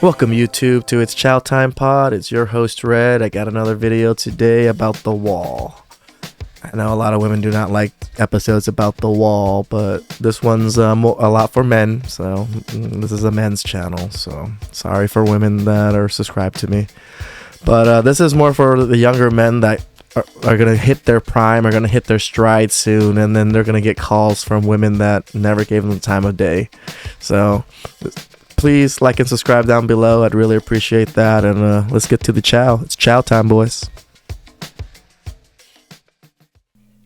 Welcome YouTube to It's Chow Time Pod. It's your host Red. I got another video today about the wall. I know a lot of women do not like episodes about the wall, but this one's a lot for men, so this is a men's channel, so sorry for women that are subscribed to me. But this is more for the younger men that are going to hit their prime, are going to hit their stride soon, and then they're going to get calls from women that never gave them the time of day. So please like and subscribe down below. I'd really appreciate that. And let's get to the chow. It's chow time, boys.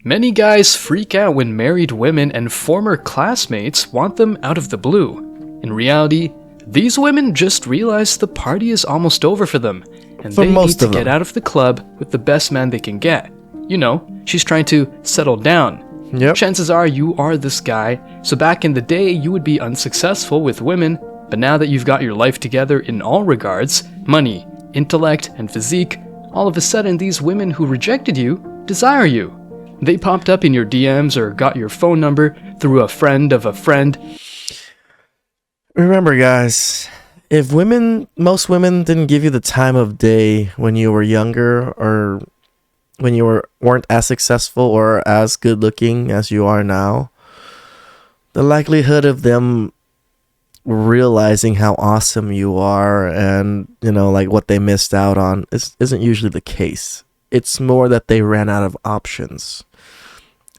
Many guys freak out when married women and former classmates want them out of the blue. In reality, these women just realize the party is almost over for them, and they need to get out of the club with the best man they can get. You know, she's trying to settle down. Yep. Chances are you are this guy, so back in the day you would be unsuccessful with women, but now that you've got your life together in all regards, money, intellect, and physique, all of a sudden these women who rejected you desire you. They popped up in your DMs or got your phone number through a friend of a friend. Remember, guys, if most women didn't give you the time of day when you were younger, or when you weren't as successful or as good looking as you are now, the likelihood of them realizing how awesome you are and, you know, like what they missed out on isn't usually the case. It's more that they ran out of options,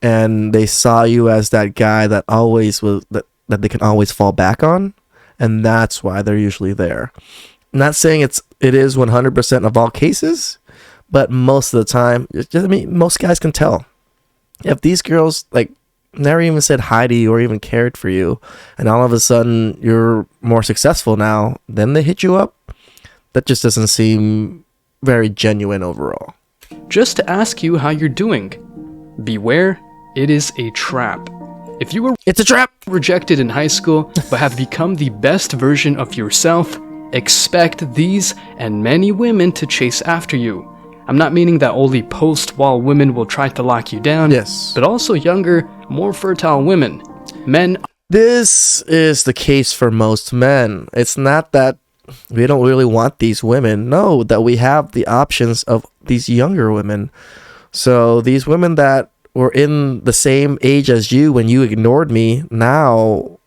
and they saw you as that guy that always was that they can always fall back on, and that's why they're usually there. I'm not saying it is 100% of all cases, but most of the time, most guys can tell if these girls like never even said hi to you or even cared for you, and all of a sudden you're more successful now, then they hit you up. That just doesn't seem very genuine overall. Just to ask you how you're doing. Beware, it is a trap. If you were It's a trap! Rejected in high school but have become the best version of yourself, expect these and many women to chase after you. I'm not meaning that only post-wall women will try to lock you down, Yes, but also younger, more fertile women. Men. This is the case for most men. It's not that we don't really want these women. No, that we have the options of these younger women. So these women that were in the same age as you when you ignored me now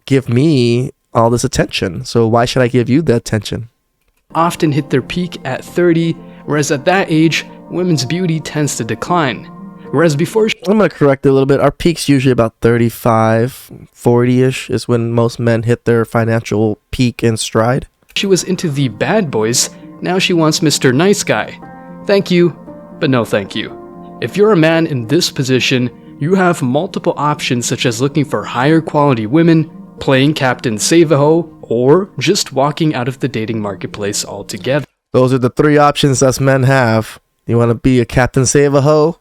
give me all this attention. So why should I give you the attention? Often hit their peak at 30, whereas at that age, women's beauty tends to decline. Whereas before... I'm going to correct it a little bit. Our peak's usually about 35, 40-ish is when most men hit their financial peak and stride. She was into the bad boys, now she wants Mr. Nice Guy. Thank you, but no thank you. If you're a man in this position, you have multiple options such as looking for higher quality women, playing Captain Save-A-Ho, or just walking out of the dating marketplace altogether. Those are the three options us men have. You want to be a Captain Save-A-Ho?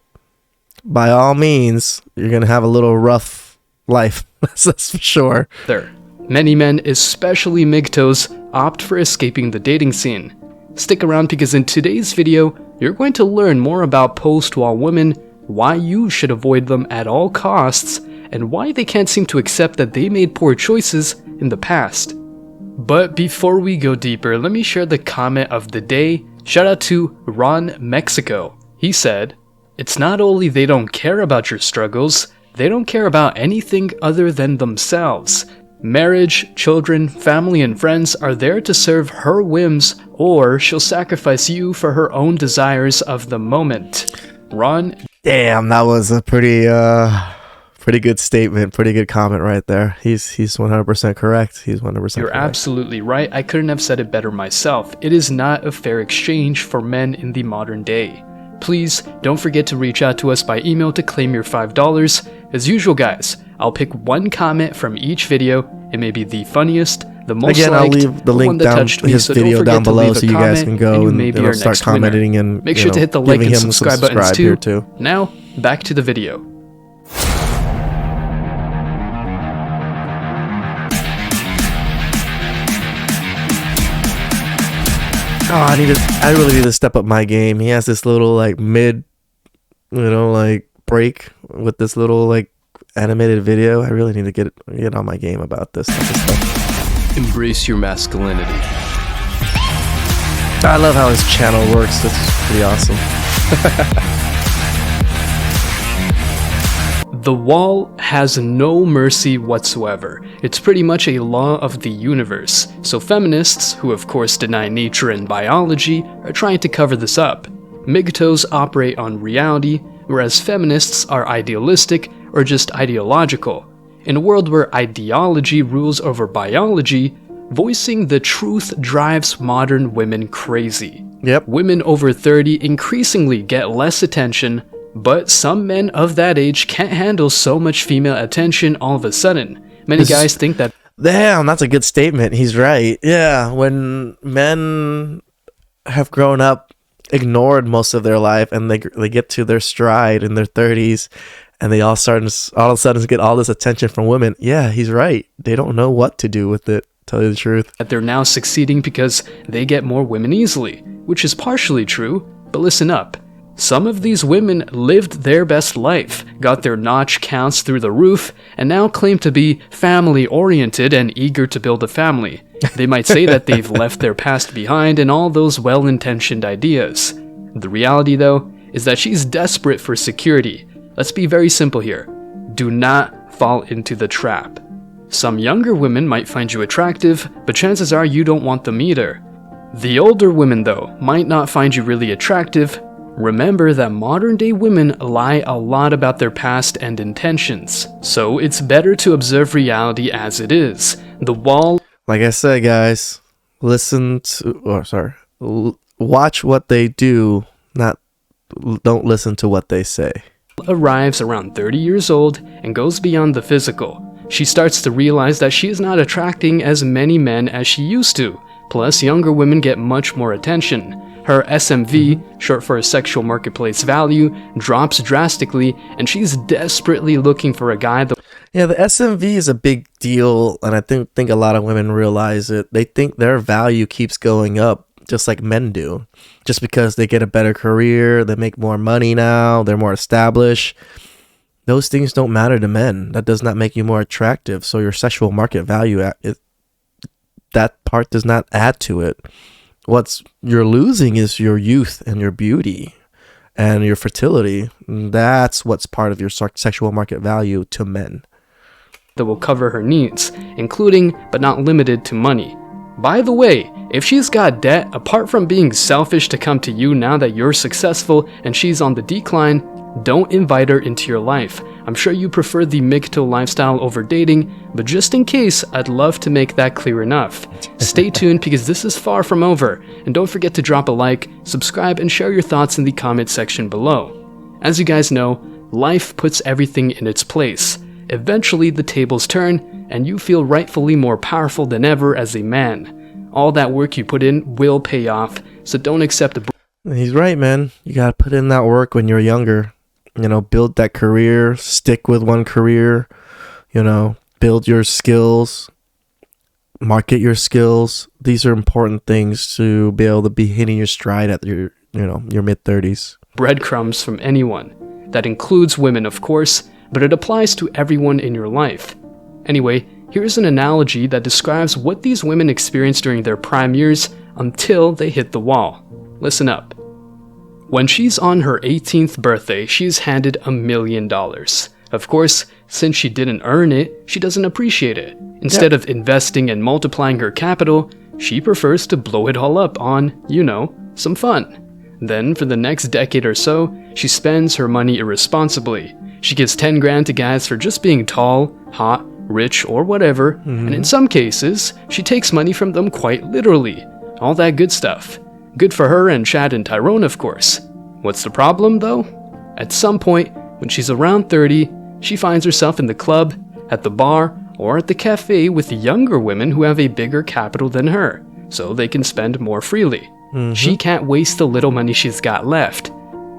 By all means, you're going to have a little rough life. That's for sure. Many men, especially MGTOWs, opt for escaping the dating scene. Stick around because in today's video, you're going to learn more about post-wall women, why you should avoid them at all costs, and why they can't seem to accept that they made poor choices in the past. But before we go deeper, let me share the comment of the day. Shout out to Ron Mexico. He said, "It's not only they don't care about your struggles, they don't care about anything other than themselves. Marriage, children, family, and friends are there to serve her whims, or she'll sacrifice you for her own desires of the moment." Ron... Damn, that was a pretty good statement, pretty good comment right there. He's 100% correct. He's 100% correct. You're absolutely right. I couldn't have said it better myself. It is not a fair exchange for men in the modern day. Please don't forget to reach out to us by email to claim your $5. As usual, guys, I'll pick one comment from each video. It may be the funniest, the most liked, I'll leave the link down his video down below so you guys can go and start commenting and make sure to hit the like and subscribe buttons too. Now, back to the video. Oh, I really need to step up my game. He has this little like mid, break with this little like animated video. I really need to get on my game about this type of stuff. Embrace your masculinity. I love how his channel works. It's pretty awesome. The wall has no mercy whatsoever. It's pretty much a law of the universe. So feminists, who of course deny nature and biology, are trying to cover this up. MGTOWs operate on reality, whereas feminists are idealistic or just ideological. In a world where ideology rules over biology, voicing the truth drives modern women crazy. Yep. Women over 30 increasingly get less attention, but some men of that age can't handle so much female attention all of a sudden. Many guys think that... Damn, that's a good statement. He's right. Yeah, when men have grown up, ignored most of their life, and they get to their stride in their 30s, and they all of a sudden get all this attention from women. Yeah, he's right. They don't know what to do with it, to tell you the truth. That they're now succeeding because they get more women easily, which is partially true, but listen up. Some of these women lived their best life, got their notch counts through the roof, and now claim to be family-oriented and eager to build a family. They might say that they've left their past behind and all those well-intentioned ideas. The reality, though, is that she's desperate for security. Let's be very simple here. Do not fall into the trap. Some younger women might find you attractive, but chances are you don't want them either. The older women, though, might not find you really attractive. Remember that modern-day women lie a lot about their past and intentions, so it's better to observe reality as it is. The wall... Like I said, guys, watch what they do, don't listen to what they say. Arrives around 30 years old and goes beyond the physical. She starts to realize that she is not attracting as many men as she used to. Plus, younger women get much more attention. Her SMV, short for sexual marketplace value, drops drastically, and she's desperately looking for a guy that... Yeah, the SMV is a big deal, and I think a lot of women realize it. They think their value keeps going up, just like men do. Just because they get a better career, they make more money now, they're more established. Those things don't matter to men. That does not make you more attractive, so your sexual market value, that part does not add to it. What you're losing is your youth and your beauty and your fertility. That's what's part of your sexual market value to men. That will cover her needs, including but not limited to money. By the way, if she's got debt, apart from being selfish to come to you now that you're successful and she's on the decline, don't invite her into your life. I'm sure you prefer the MGTOW lifestyle over dating, but just in case, I'd love to make that clear enough. Stay tuned because this is far from over, and don't forget to drop a like, subscribe, and share your thoughts in the comment section below. As you guys know, life puts everything in its place. Eventually the tables turn, and you feel rightfully more powerful than ever as a man. All that work you put in will pay off, so don't accept the... He's right, man. You gotta put in that work when you're younger. Build that career, stick with one career, build your skills, market your skills. These are important things to be able to be hitting your stride at your mid-30s. Breadcrumbs from anyone. That includes women, of course, but it applies to everyone in your life. Anyway, here's an analogy that describes what these women experience during their prime years until they hit the wall. Listen up. When she's on her 18th birthday, she's handed $1 million. Of course, since she didn't earn it, she doesn't appreciate it. Instead of investing and multiplying her capital, she prefers to blow it all up on, some fun. Then, for the next decade or so, she spends her money irresponsibly. She gives 10 grand to guys for just being tall, hot, rich, or whatever, and in some cases, she takes money from them quite literally. All that good stuff. Good for her and Chad and Tyrone, of course. What's the problem, though? At some point, when she's around 30, she finds herself in the club, at the bar, or at the cafe with younger women who have a bigger capital than her, so they can spend more freely. She can't waste the little money she's got left.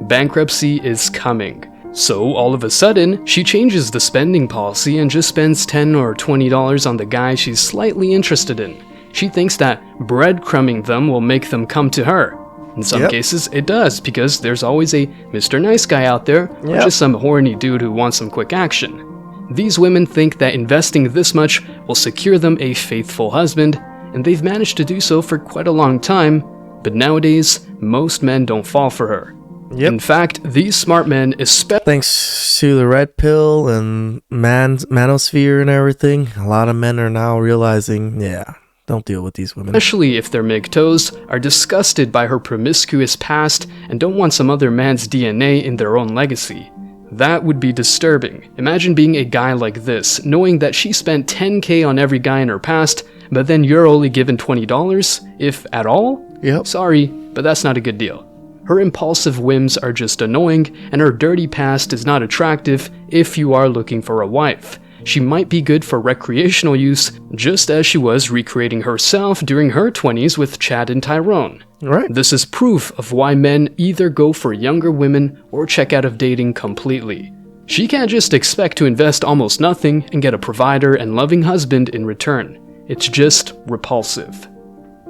Bankruptcy is coming. So, all of a sudden, she changes the spending policy and just spends $10 or $20 on the guy she's slightly interested in. She thinks that breadcrumbing them will make them come to her. In some cases, it does, because there's always a Mr. Nice Guy out there, or just some horny dude who wants some quick action. These women think that investing this much will secure them a faithful husband, and they've managed to do so for quite a long time, but nowadays, most men don't fall for her. Yep. In fact, these smart men, Thanks to the red pill and manosphere and everything, a lot of men are now realizing, yeah, don't deal with these women. especially if they're MGTOWs, are disgusted by her promiscuous past and don't want some other man's DNA in their own legacy. That would be disturbing. Imagine being a guy like this, knowing that she spent $10K on every guy in her past, but then you're only given $20, if at all? Yep. Sorry, but that's not a good deal. Her impulsive whims are just annoying, and her dirty past is not attractive if you are looking for a wife. She might be good for recreational use, just as she was recreating herself during her 20s with Chad and Tyrone. Right. This is proof of why men either go for younger women or check out of dating completely. She can't just expect to invest almost nothing and get a provider and loving husband in return. It's just repulsive.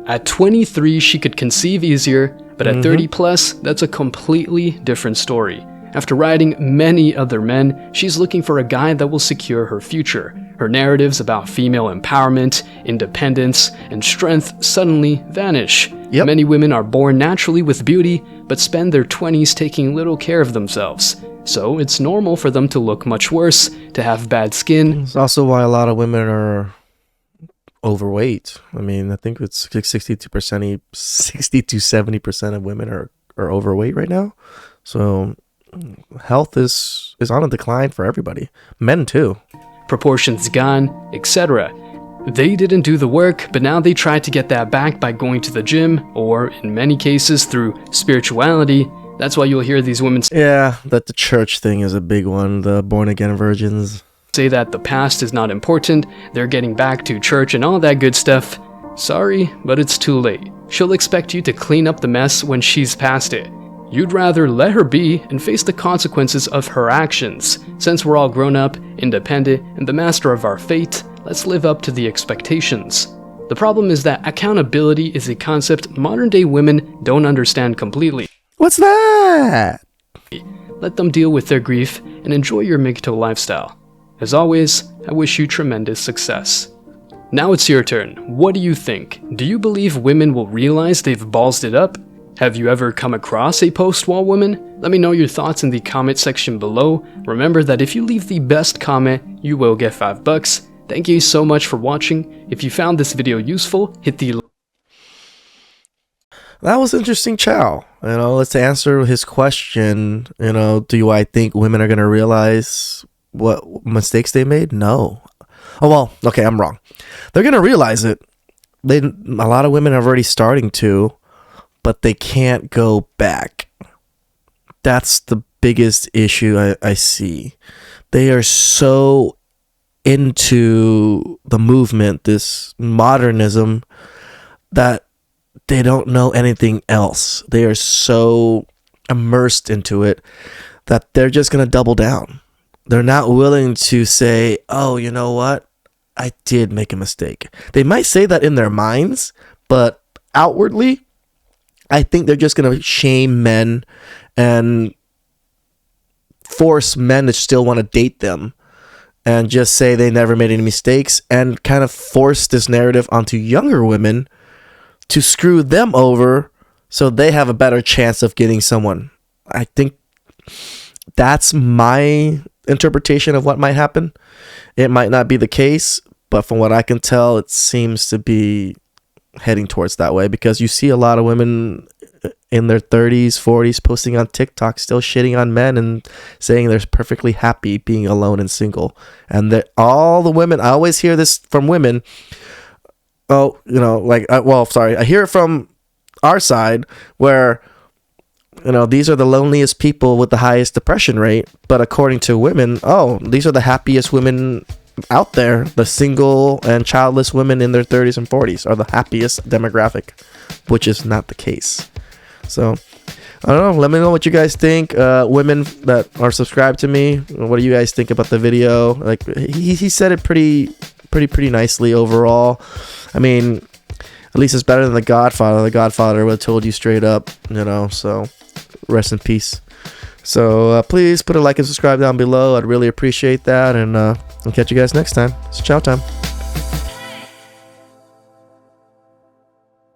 At 23, she could conceive easier, but at 30 plus, that's a completely different story. After riding many other men, she's looking for a guy that will secure her future. Her narratives about female empowerment, independence, and strength suddenly vanish. Yep. Many women are born naturally with beauty, but spend their 20s taking little care of themselves. So it's normal for them to look much worse, to have bad skin. It's also why a lot of women are overweight. I mean, I think it's 60 to 70% of women are overweight right now. So health is on a decline for everybody. Men too. Proportions gone, etc. They didn't do the work, but now they try to get that back by going to the gym, or in many cases through spirituality. That's why you'll hear these women Yeah, that the church thing is a big one. The born again virgins. say that the past is not important, they're getting back to church and all that good stuff. Sorry, but it's too late. She'll expect you to clean up the mess when she's past it. You'd rather let her be and face the consequences of her actions. Since we're all grown up, independent, and the master of our fate, let's live up to the expectations. The problem is that accountability is a concept modern day women don't understand completely. What's that? Let them deal with their grief and enjoy your MGTOW lifestyle. As always, I wish you tremendous success. Now it's your turn. What do you think? Do you believe women will realize they've ballsed it up? Have you ever come across a post-wall woman? Let me know your thoughts in the comment section below. Remember that if you leave the best comment, you will get $5. Thank you so much for watching. If you found this video useful, hit the That was interesting, Chow. Let's answer his question. Do I think women are going to realize what mistakes they made? No. Oh, well, okay, I'm wrong. They're going to realize it. A lot of women are already starting to, but they can't go back. That's the biggest issue I see. They are so into the movement, this modernism, that they don't know anything else. They are so immersed into it that they're just going to double down. They're not willing to say, oh, you know what? I did make a mistake. They might say that in their minds, but outwardly, I think they're just going to shame men and force men to still want to date them and just say they never made any mistakes and kind of force this narrative onto younger women to screw them over so they have a better chance of getting someone. I think that's my interpretation of what might happen. It might not be the case, but from what I can tell, it seems to be heading towards that way, because you see a lot of women in their 30s, 40s posting on TikTok still shitting on men and saying they're perfectly happy being alone and single. And all the women, I always hear this from women. Oh, I hear it from our side where, these are the loneliest people with the highest depression rate. But according to women, these are the happiest women out there. The single and childless women in their 30s and 40s are the happiest demographic, which is not the case. So, I don't know. Let me know what you guys think. Women that are subscribed to me, what do you guys think about the video? Like, he said it pretty nicely overall. I mean, at least it's better than The Godfather. The Godfather would have told you straight up, so rest in peace. So please put a like and subscribe down below. I'd really appreciate that. And I'll catch you guys next time. It's chow time.